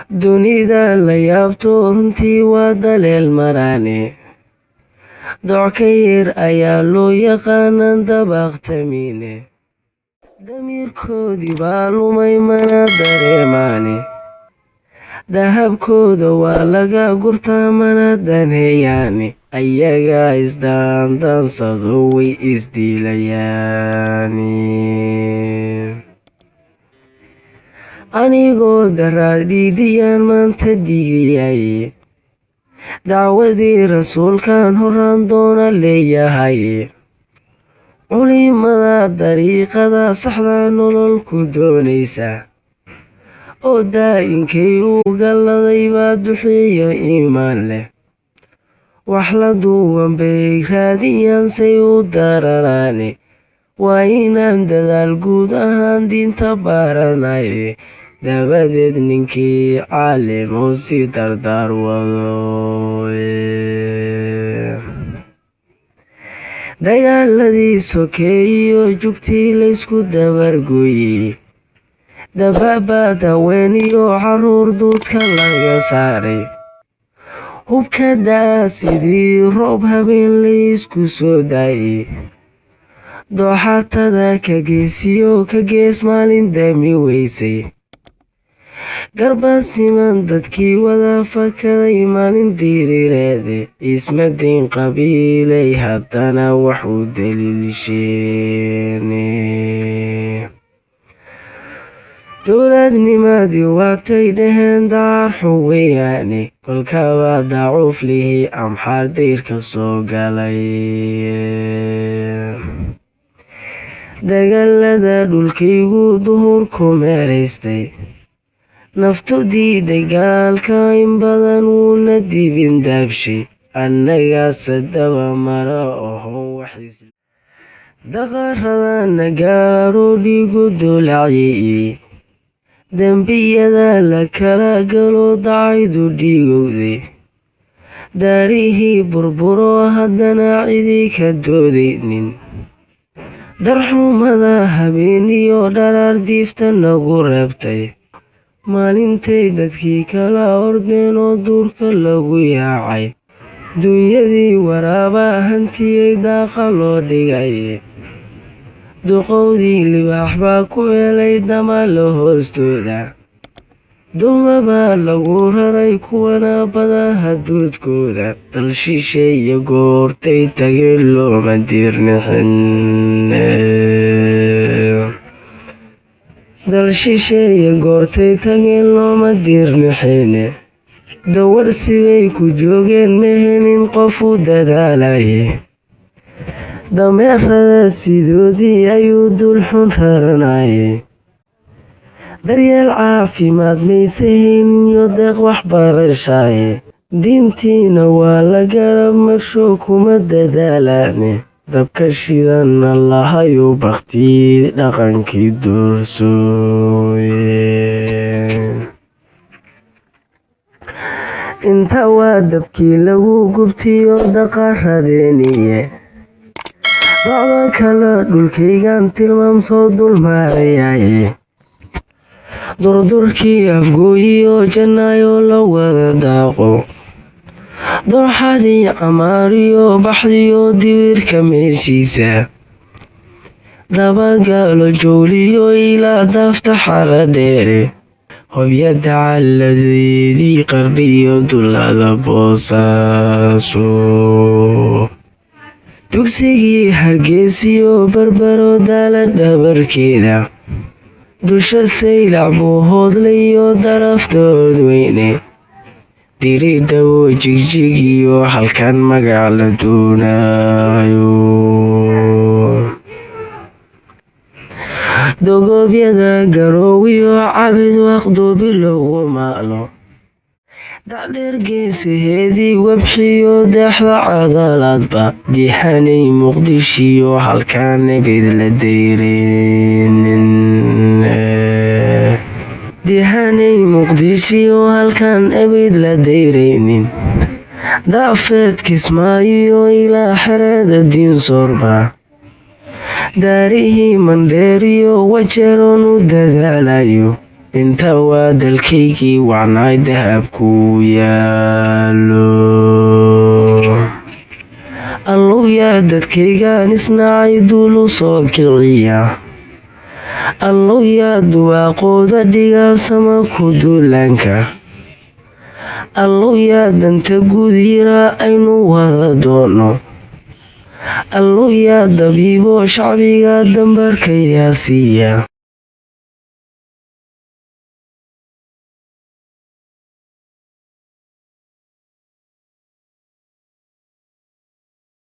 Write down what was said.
dunida la yaabto runtii waa daleel maraane doc ka yar ayaa loo yaqaanaan dabaqtamiine damiirkoodii baa lumay mana dareemaane dahabkooda waa laga gurtaa mana daneeyaane ayagaa isdaandaansado way isdiilayaane anigoo daraadhiidhiyaan maanta digayaye dacwadii rasuulkan horaan doona leeyahay culimada dariiqada saxda nololku doonaysa oo daa'inkay u galladay baa duxeeyo iimaan leh wax la duuwan bay raadiyaan say u dararaane waa inaan dadaal guud ahaan diinta baaranaye dabadeed ninkii caalimo si dardaar wado dagaaladii sokeeyo jugtii laysku dabargooyey dababaad haweeniyo caruur duudka laga saaray hubka daa sidii roob habeen laysku soo daayey dooxatada ka geesiyo ka gees maalin dami weysay garba siman dadkii wada fakaday maalin diriireede ismadiin qabiilay haddana wax u daliilsheene dowladnimadii waatay dhaheen daarxu weyaane kolkaba dacuuf lihi amxaar dayrka soo galay dagaalada dhulkaygu duhurku meeraystay naftu diiday gaalka in badan wuuna dibin daabshay annagaase daba mara ohon waxiis daqaradana gaaro dhiigu dulacyey dembiyada la kala galo dacaydu dhiigowday daarihii burburo haddana cidii ka doodaynin darxumada habeeniyo dharaar diifta nagu reebtay maalintay dadkii kala ordeen oo duurka lagu yaacay dunyadii waraabaa hantiyey daaqa loo dhigay duqowdii libaax baa ku helay damaala hoostooda dumabaa lagu raray kuwana badaha duudkooda dal shisheeye goortay tageen looma diirnixin dal shisheeye goortay tageen looma diirnixine dawarsibay ku joogeen mehelin qof u dadaalaye dameerada sidoodii ayuu dulxun raranaye daryeel caafimaad mayse haynin iyo deeq waxbarashaaye diintiina waa la garab marsho kuma dadaalaane dabka shidanna lahayu baktii dhaqankii doorsooye inta waa dabkii lagu gubtiyo daqaradeeniye docda kale dhulkaygan tilmaamsoo dulmaarayaye durdurkii afgooyiyo jannaayoo la wada daaqo dooxadii camaariyo baxdiyo dibirka meeshiisa dabagaalo jooliyo ilaa daafta xara dheere hobyada calladeedii qardhiyo dullada boosaaso dugsigii hargeysiyo barbaro daala dhabarkeeda dusha saylac buu hoodlayo daraftood weyne diridhawo jigjigiyo halkan magac la doonayo dogoobyada garoowiyo cabid waqdubi lagu maalo dacdheer geesaheedii webxiyo deexda cadalaadba diixanay muqdishiyo halkaan nabid la dayreenin diixanay muqdishiyo halkaan abid la dayraynin daafeed kismaayo ilaa xerada diinsoorba daarihii mandheeriyo wajeeroon u dadaalayo inta waa dalkaygii wacnaay dahabku yaalo allow yaa dadkaygaan isnacay duulu soo kiciya allow yaa duwaaqooda dhigaa sama ku duulaanka allow yaa danta guud yiraa aynu wada doono allow yaa dabiiboo shacbiga dambarkayaa siiya